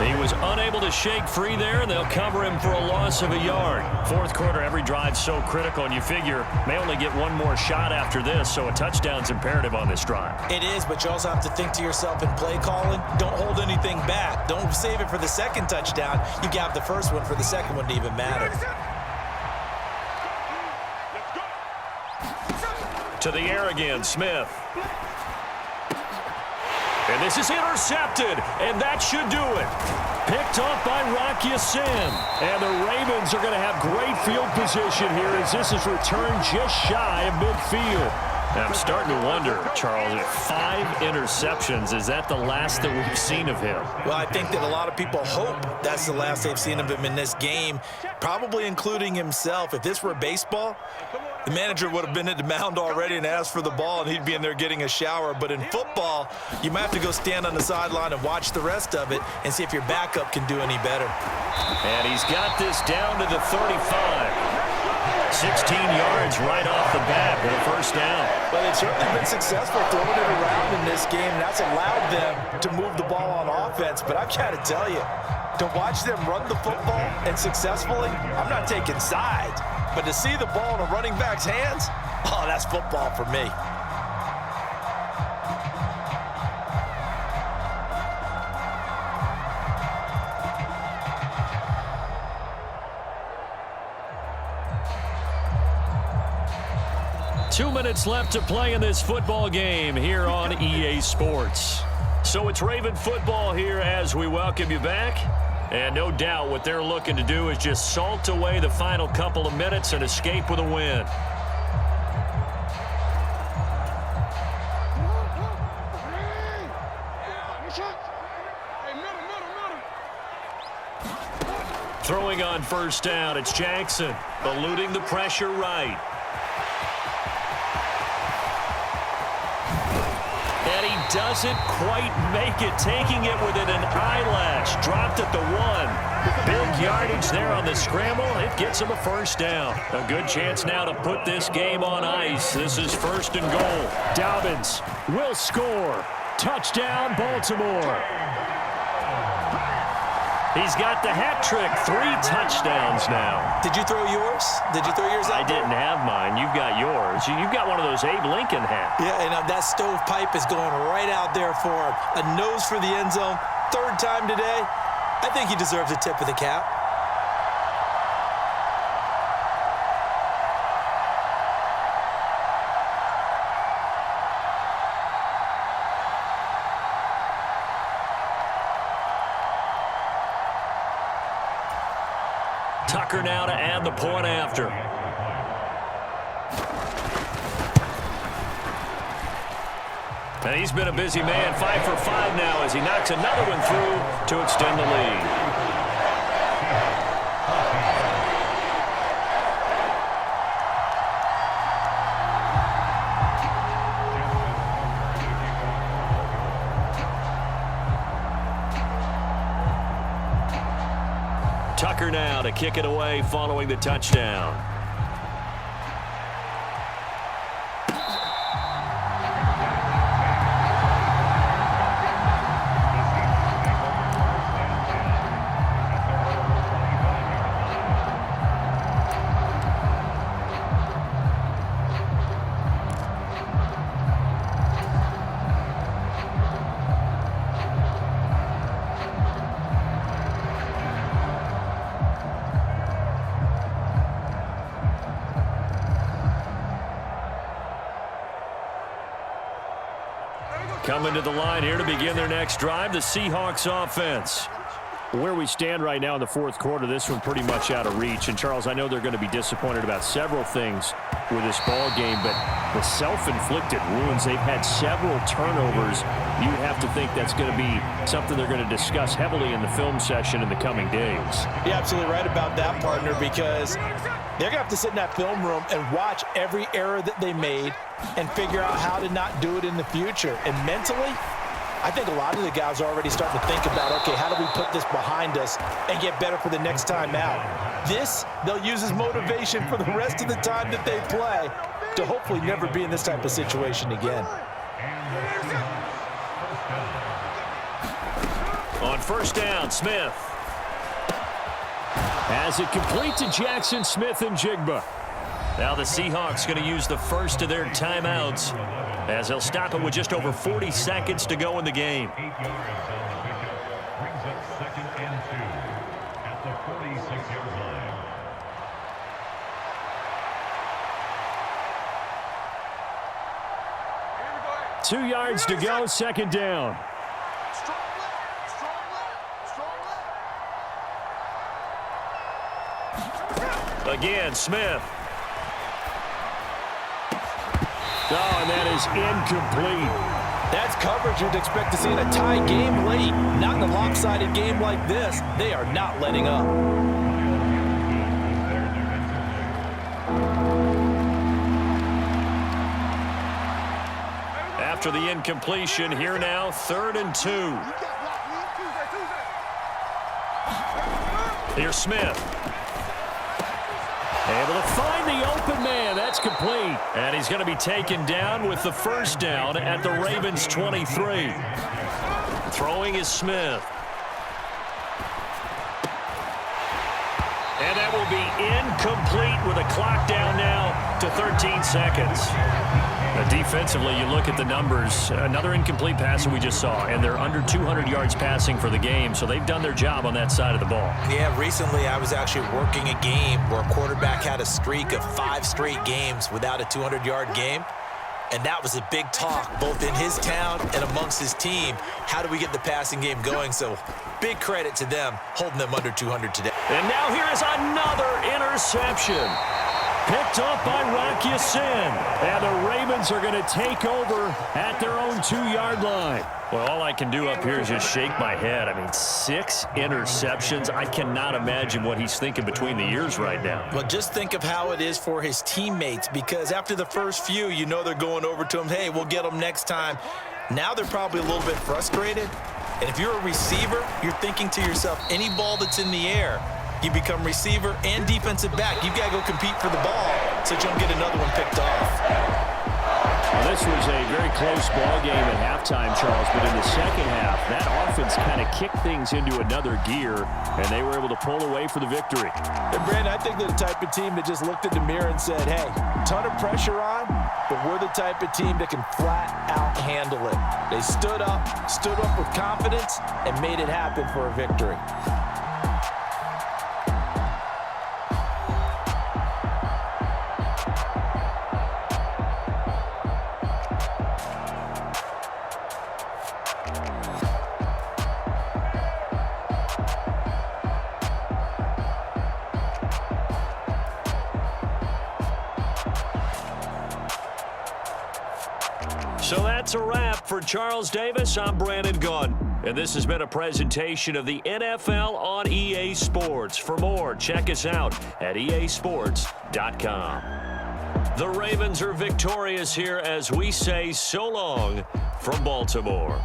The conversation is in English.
He was unable to shake free there, and they'll cover him for a loss of a yard. Fourth quarter, every drive so critical, and you figure may only get one more shot after this, so a touchdown's imperative on this drive. It is, but you also have to think to yourself in play calling, don't hold anything back. Don't save it for the second touchdown. You got the first one for the second one to even matter. To the air again, Smith. And this is intercepted, and that should do it. Picked off by Rocky Sin. And the Ravens are going to have great field position here as this is returned just shy of midfield. I'm starting to wonder, Charles, if 5 interceptions, is that the last that we've seen of him? Well, I think that a lot of people hope that's the last they've seen of him in this game, probably including himself. If this were baseball, the manager would have been at the mound already and asked for the ball, and he'd be in there getting a shower. But in football, you might have to go stand on the sideline and watch the rest of it and see if your backup can do any better. And he's got this down to the 35. 16 yards right off the bat with a first down. Well, they've certainly been successful throwing it around in this game. That's allowed them to move the ball on offense. But I've got to tell you, to watch them run the football and successfully, I'm not taking sides. But to see the ball in a running back's hands, oh, that's football for me. Two minutes left to play in this football game here on EA Sports. So it's Raven football here as we welcome you back. And no doubt what they're looking to do is just salt away the final couple of minutes and escape with a win. Throwing on first down, it's Jackson, eluding the pressure right. And he doesn't quite make it, taking it within an eyelash. Dropped at the 1. Big yardage there on the scramble. It gets him a first down. A good chance now to put this game on ice. This is first and goal. Dobbins will score. Touchdown, Baltimore. He's got the hat trick. 3 touchdowns now. Did you throw yours? Did you throw yours out? I didn't have mine. You've got yours. You've got one of those Abe Lincoln hats. Yeah, and that stovepipe is going right out there for him. A nose for the end zone. 3rd time today. I think he deserves a tip of the cap. Tucker now to add the point after. And he's been a busy man, 5 for 5 now as he knocks another one through to extend the lead. Tucker now to kick it away following the touchdown. Coming to the line here to begin their next drive, the Seahawks offense. Where we stand right now in the 4th quarter, this one pretty much out of reach. And, Charles, I know they're going to be disappointed about several things with this ball game, but the self-inflicted wounds, they've had several turnovers. You have to think that's going to be something they're going to discuss heavily in the film session in the coming days. You're absolutely right about that, partner, because they're going to have to sit in that film room and watch every error that they made and figure out how to not do it in the future. And mentally, I think a lot of the guys are already starting to think about, okay, how do we put this behind us and get better for the next time out? This, they'll use as motivation for the rest of the time that they play to hopefully never be in this type of situation again. On first down, Smith. Has it complete to Jackson Smith and Jigba. Now the Seahawks going to use the first of their timeouts as they'll stop it with just over 40 seconds to go in the game. 2 yards to go, second down. Again, Smith. Oh, and that is incomplete. That's coverage you'd expect to see in a tie game late. Not in a lopsided game like this. They are not letting up. After the incompletion, here now, 3rd and 2. Here's Smith. Able to find the open man. That's complete. And he's going to be taken down with the first down at the Ravens' 23. Throwing is Smith. And that will be incomplete with a clock down now to 13 seconds. Defensively, you look at the numbers. Another incomplete pass that we just saw, and they're under 200 yards passing for the game, so they've done their job on that side of the ball. Yeah, recently I was actually working a game where a quarterback had a streak of 5 straight games without a 200-yard game, and that was a big talk both in his town and amongst his team. How do we get the passing game going? So big credit to them holding them under 200 today. And now here is another interception. Picked off by Rocky Sin. And the Ravens are going to take over at their own 2-yard line. Well, all I can do up here is just shake my head. I mean, 6 interceptions. I cannot imagine what he's thinking between the ears right now. Well, just think of how it is for his teammates, because after the first few, you know they're going over to him, hey, we'll get them next time. Now they're probably a little bit frustrated. And if you're a receiver, you're thinking to yourself, any ball that's in the air, you become receiver and defensive back. You've got to go compete for the ball so you don't get another one picked off. Well, this was a very close ball game at halftime, Charles, but in the second half, that offense kind of kicked things into another gear, and they were able to pull away for the victory. And, Brandon, I think they're the type of team that just looked in the mirror and said, hey, ton of pressure on, but we're the type of team that can flat out handle it. They stood up with confidence, and made it happen for a victory. So that's a wrap for Charles Davis. I'm Brandon Gunn, and this has been a presentation of the NFL on EA Sports. For more, check us out at easports.com. The Ravens are victorious here as we say so long from Baltimore.